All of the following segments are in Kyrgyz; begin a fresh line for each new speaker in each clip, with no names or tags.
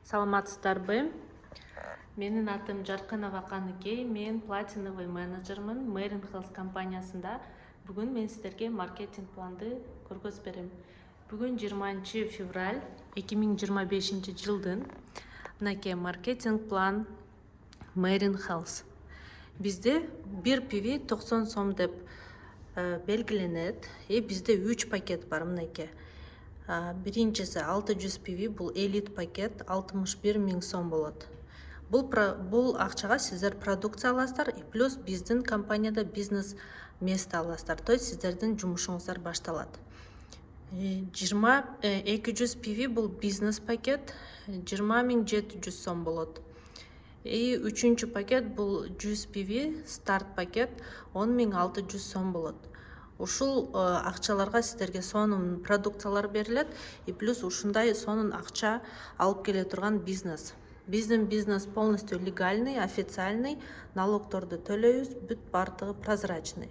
Саламатсыздарбы? Менин атым Жаркынова Каныкей, мен платиновый менеджермин Marine Health компаниясында. Бүгүн мен сиздерге маркетинг планды көргөзүп берем. Бүгүн 20 февраль 2025 жылдын мынакей маркетинг план Marine Health. Бизде бир пиви 90 сом деп белгиленет. Бизде 3 пакет бар мынакей. Биринчиси 600 пиви, бул элит пакет 61 000 сом болот. Бул акчага сиздер продукция аласыздар, плюс биздин компанияда бизнес место аласыздар. То есть сиздердин жумушуңуздар башталат. 200 пиви бул бизнес пакет 20 700 сом болот. Үчүнчү пакет бул 100 пиви старт пакет 10 600 сом болот. Ушул акчаларга сиздерге сонун продукциялар берилет, плюс ушундай сонун акча алып келе турган бизнес. Биздин бизнес полностью легальный, официальный, налогторду төлөйбүз, бүт бардыгы прозрачный.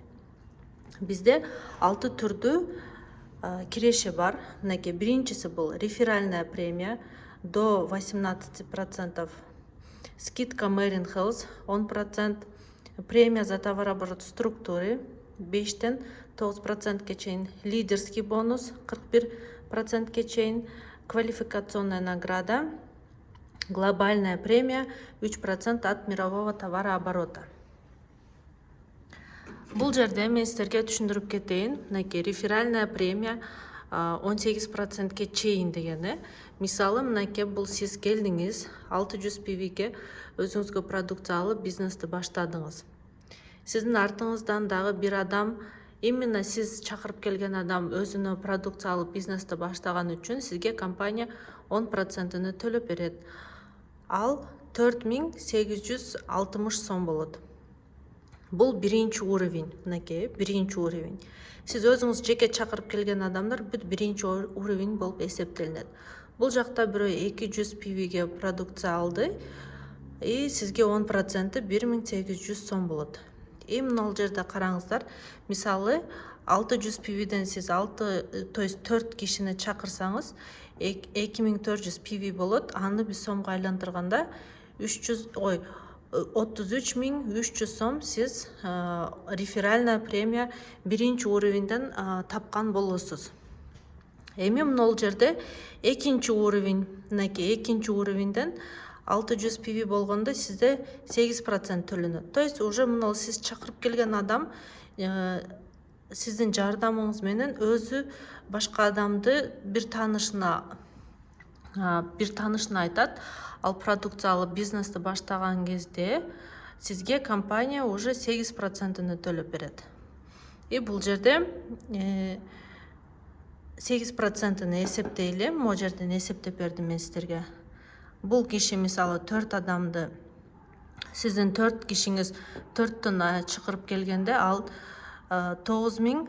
Бизде 6 түрдүү киреше бар. Мынакей биринчиси бул реферальная премия до 18%, скидка Marine Health 10%, премия за товарооборот структуры 5-тен 9%ке чейин, лидерский бонус 41%ке чейин, квалификационная награда, глобальная премия 3% от мирового товарооборота. Бул жерде мен сиздерге түшүндүрүп кетейин. Мынакей реферальная премия 18%ке чейин дегени. Мисалы, мынакей бул сиз келдиңиз, 600 пивиге өзүңүзгө продукция алып бизнести баштадыңыз. Сиздин артыңыздан дагы бир адам, именно сиз чакырып келген адам өзүнө продукция алып бизнести баштаган үчүн сизге компания 10%-ны төлөп берет. Ал 4860 сом болот. Бул биринчи уровень, мынакей, биринчи уровень. Сиз өзүңүз жеке чакырып келген адамдар бүт биринчи уровень болуп эсептелинет. Бул жакта бирөө 200 пивиге продукция алды, сизге 10% 1800 сом болот. Мына жерде караңыздар, мисалы 600 пивиден сиз 4 кишини чакырсаңыз 2400 пиви болот. Аны биз сомго айландырганда 33300 сом сиз реферальная премия биринчи уровеньден тапкан болосуз. Мына жерде экинчи уровень, мынакей экинчи уровеньден 600 пиви болгондо сизде 8% төлөнөт. То есть уже мына сиз чакырып келген адам сиздин жардамыңыз менен өзү башка адамды бир таанышына айтат. Ал продукция алып бизнести баштаган кезде сизге компания уже 8%-ны төлөп берет. Бул жерде 8%-ны эсептейли. Могу жерден эсептеп бердим мен сиздерге. Бул киши мисалы 4 адамды, сиздин 4 кишиңиз 4төн чакырып келгенде ал 4төн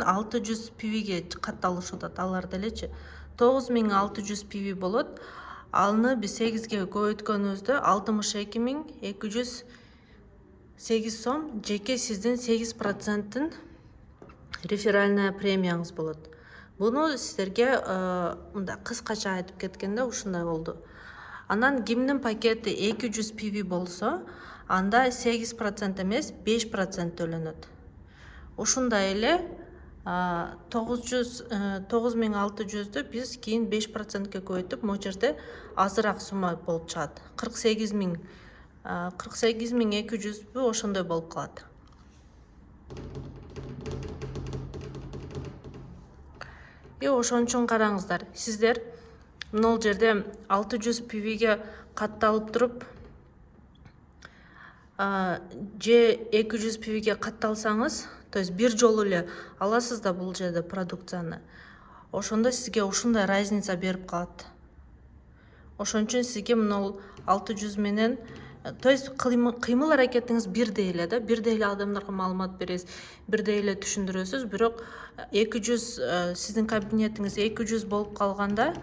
600 пивиге катталышат. Алар делечи 9600 пиви болот. Аны биз 8ге көбөйткөнүбүздө 62208 сом жеке сиздин 8%-ын реферальная премияңыз болот. Буну сиздерге мында кыскача айтып кеткенде ушундай болду. Анан кимдин пакети 200 пиви болсо, анда 8% эмес 5% төлөнөт. Ушундай эле 9600'ды биз кийин 5%ке көбөйтүп, могу жерде азыраак сумма болуп чыгат. 48200 ошондой болуп калат. Ошон үчүн караңыздар, сиздер мына жерде 600 пивиге катталып туруп, же 200 пивиге катталсаңыз, то есть бир жолу эле аласыз да бул жерде продукцияны. Ошондо сизге ушундай разница берип калат. Ошон үчүн сизге мына 600 менен, то есть кыймыл аракетиңиз бирдей эле да, бирдей эле адамдарга маалымат бересиз, бирдей эле түшүндүрөсүз, бирок 200 сиздин кабинетиңиз 200 болуп калганда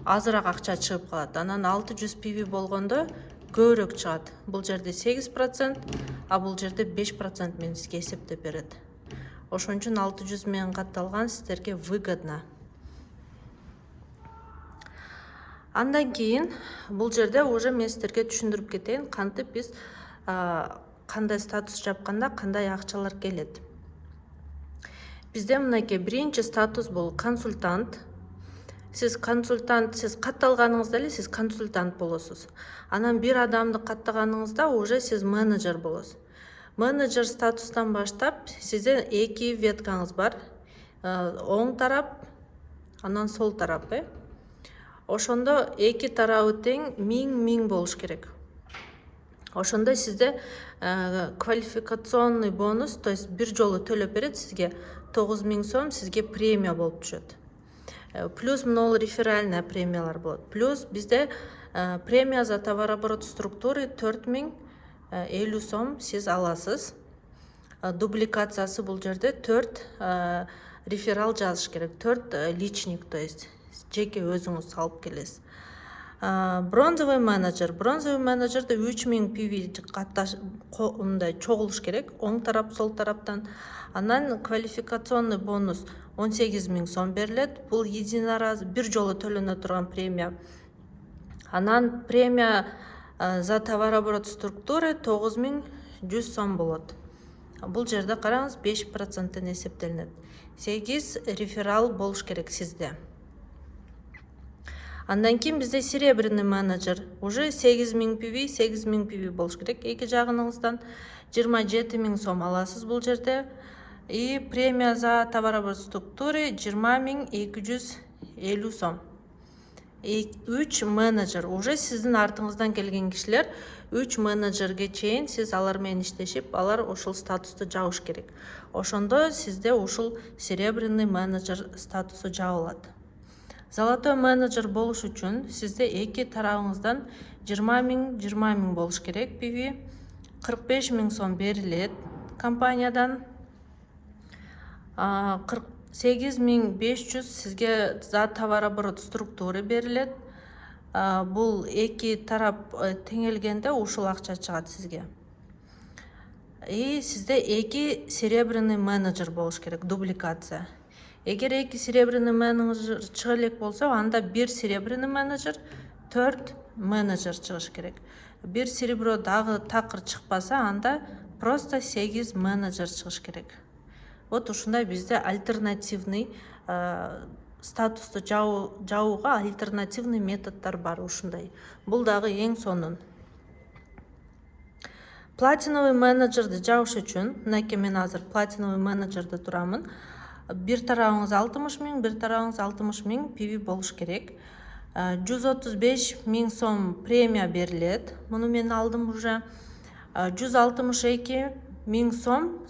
азыраак акча чыгып калат. Анан 600 пиви болгондо көбүрөөк чыгат. Бул жерде 8%, а бул жерде 5% менен сизге эсептеп берет. Ошон үчүн 600 менен катталган сиздерге выгодно. Андан кейін бұл жерде уже мен сіздерге түшүндүрүп кетейин кантип биз кандай статус жапканда кандай акчалар келет. Бізде мынакей биринчи статус бул консультант. Сіз катталганыңызда эле сіз консультант болосуз. Анан бир адамды каттаганыңызда уже сіз менеджер болосуз. Менеджер статустан баштап сизде 2 веткаңыз бар. Оң тарап, анан сол тарап. Ошондо 2 тарабы тең 1000 болуш керек. Ошондо сизде квалификационный бонус, то есть бир жолу төлөп берет сизге 9000 сом, сизге премия болуп түшөт. Плюс могул реферальная премиялар болот. Плюс бизде премия за товарооборот структуры 4050 сом сиз аласыз. Дубликациясы бул жерде 4 реферал жазыш керек, 4 личник, то есть жеке өзүңүз алып келесиз. Бронзовый менеджерде 3000 PV чогулуш керек, оң тарап, сол тараптан. Анан квалификационный бонус 18000 сом берилет. Бул единораз бир жолу төлөнө турган премия. Анан премия за товарооборот структуры 9100 сом болот. Бул жерде караңыз 5% эсептелинет. 8 реферал болуш керек сизде. Андан кийин бизде серебряный менеджер. Уже 8000 PV болуш керек. Эки жагыңыздан 27000 сом аласыз бул жерде. И премия за товарооборот структуры 20250 сом. 3 менеджер. Уже сиздин артыңыздан келген кишилер 3 менеджерге чейин сиз алар менен иштешип, алар ушул статусту жабыш керек. Ошондо сизде ушул серебряный менеджер статусу жабылат. Золотой менеджер болуш үчүн сизде 2 тарабыңыздан 20000 болуш керек. PV 45000 сом берилет компаниядан. 48500 сизге за товарооборот структуры берилет. Бул 2 тарап теңелгенде ушул акча чыгат сизге. И сизде 2 серебряный менеджер болуш керек, дубликация. Эгер 2 серебряный менеджер чыга элек болсо, анда 1 серебряный менеджер, 4 менеджер чыгыш керек. 1 серебро дагы такыр чыкпаса, анда просто 8 менеджер чыгыш керек. Вот ушундай бизде альтернативный статусту жабууга альтернативный методдор бар ушундай. Бул дагы эң сонун. Платиновый менеджерди жабыш үчүн, мынакей мен азыр платиновый менеджерде турамын. Бир тарабыңыз 60000, бир тарабыңыз 60000 PV болуш керек. 135000 сом премия берилет. Муну мен алдым уже. 162000 сом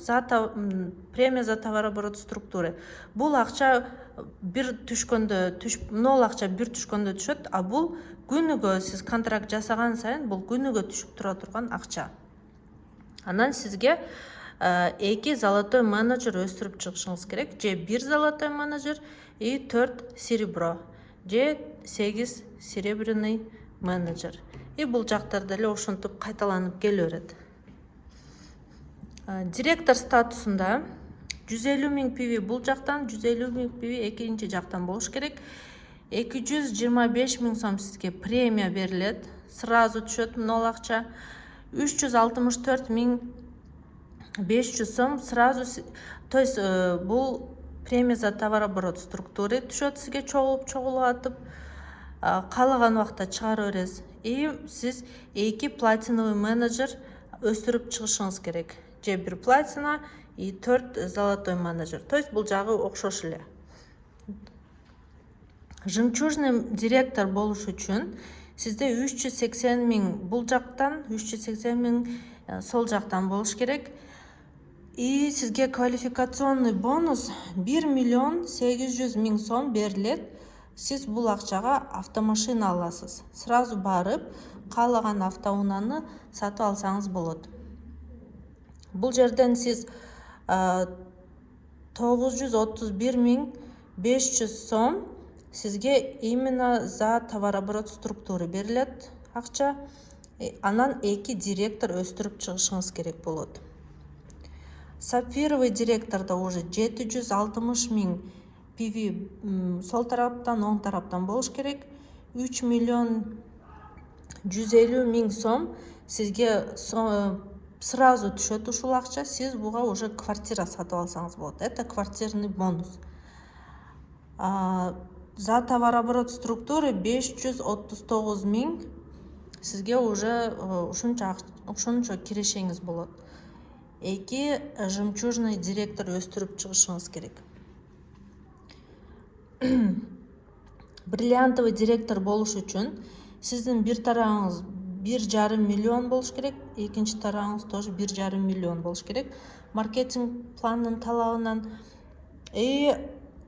премия за товарооборот структуры. Бул акча бир түшкөндө түшөт, а бул күнүгө сиз контракт жасаган сайын бул күнүгө түшүп тура турган акча. Анан сизге 2 золотой менеджер өстүрүп чыгышыңыз керек. Же 1 золотой менеджер и 4 серебро. Же 8 серебряный менеджер. И бул жактарда эле ошентип кайталанып келе берет. Директор статусунда 150.000 PV бул жактан, 150.000 PV экинчи жактан болуш керек. 225.000 сом сизге премия берилет. Сразу түшөт могул акча. 364.500 сом сразу, то есть бул премия за товарооборот структуры түшөт сизге чогулуп атып, каалаган убакта чыгара бересиз. И сиз 2 платиновый менеджер өстүрүп чыгышыңыз керек. Же 1 платина и 4 золотой менеджер. То есть бул жагы окшош эле. Жемчужный директор болуш үчүн сизде 380.000 бул жактан, 380.000 сол жактан болуш керек. И сизге квалификационный бонус 1.800.000 сом берилет. Сиз бул акчага автомашина аласыз. Сразу барып, каалаган автоунааны сатып алсаңыз болот. Бул жерден сиз 931.500 сом сизге именно за товарооборот структуры берилет акча. Анан 2 директор өстүрүп чыгышыңыз керек болот. Сапфировый директорда уже 760.000 PV сол тараптан, оң тараптан болуш керек. 3 миллион 150 миң сом сизге сразу түшөт ушул акча. Сиз буга уже квартира сатып алсаңыз болот. Это квартирный бонус. За товарооборот структуры 539 миң сизге уже ушунча кирешеңиз болот. 2 жемчужный директор өстүрүп чыгышыңыз керек. Бриллиантовый директор болуш үчүн сиздин бир тарагыңыз 1,5 миллион болуш керек, экинчи тарагыңыз тоже 1,5 миллион болуш керек. Маркетинг планын талабынан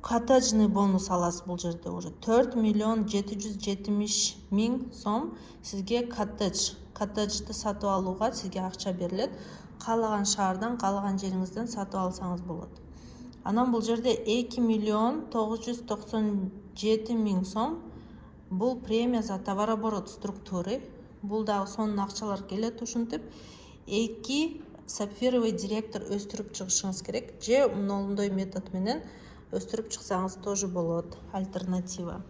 коттеджный бонус аласыз бул жерде уже 4 миллион 770 миң сом сизге коттеджди сатып алууга сизге акча берилет. Каалаган шаардан, каалаган жериңизден сатып алсаңыз болот. Анан бул жерде 2 миллион 997 миң сом бул премия за товарооборот структуры. Бул дагы сонун акчалар келет ушинтип. 2 сапфировый директор өстүрүп чыгышыңыз керек. Же мондай метод менен өстүрүп чыксаңыз тоже болот, альтернатива.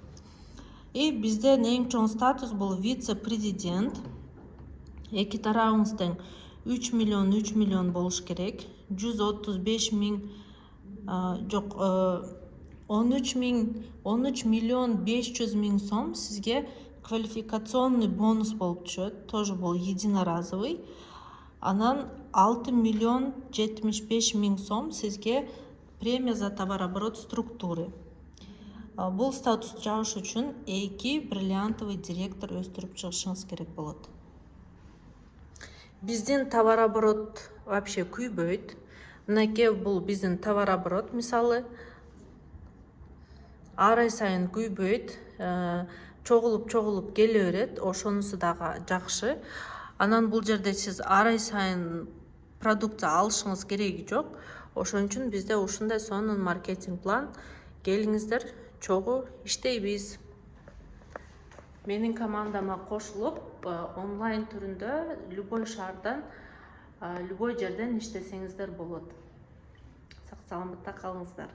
Бизде эң чоң статус бул вице-президент. Эки тарабыңыз тең 3 миллион болуш керек. 135 миң 13 миллион 500 миң сом сизге квалификационный бонус болуп түшөт. Тоже бул единоразовый. Анан 6 миллион 75 миң сом сизге премия за товарооборот структуры. Бул статус жабыш үчүн 2 бриллиантовый директор өстүрүп чыгышыңыз керек болот. Биздин товарооборот вообще күйбөйт. Мынакей бул биздин товарооборот, мисалы. Ар ай сайын күйбөйт, чогулуп келе берет, ошонусу дагы жакшы. Анан бул жерде сиз ар ай сайын продукция алышыңыз кереги жок. Ошон үчүн бизде ушундай сонун маркетинг план. Келиңиздер, чогуу иштейбиз. Менин командама кошулуп, онлайн түрүндө любой шаардан, любой жерден иштесеңиздер болот. Сак саламатта калыңыздар.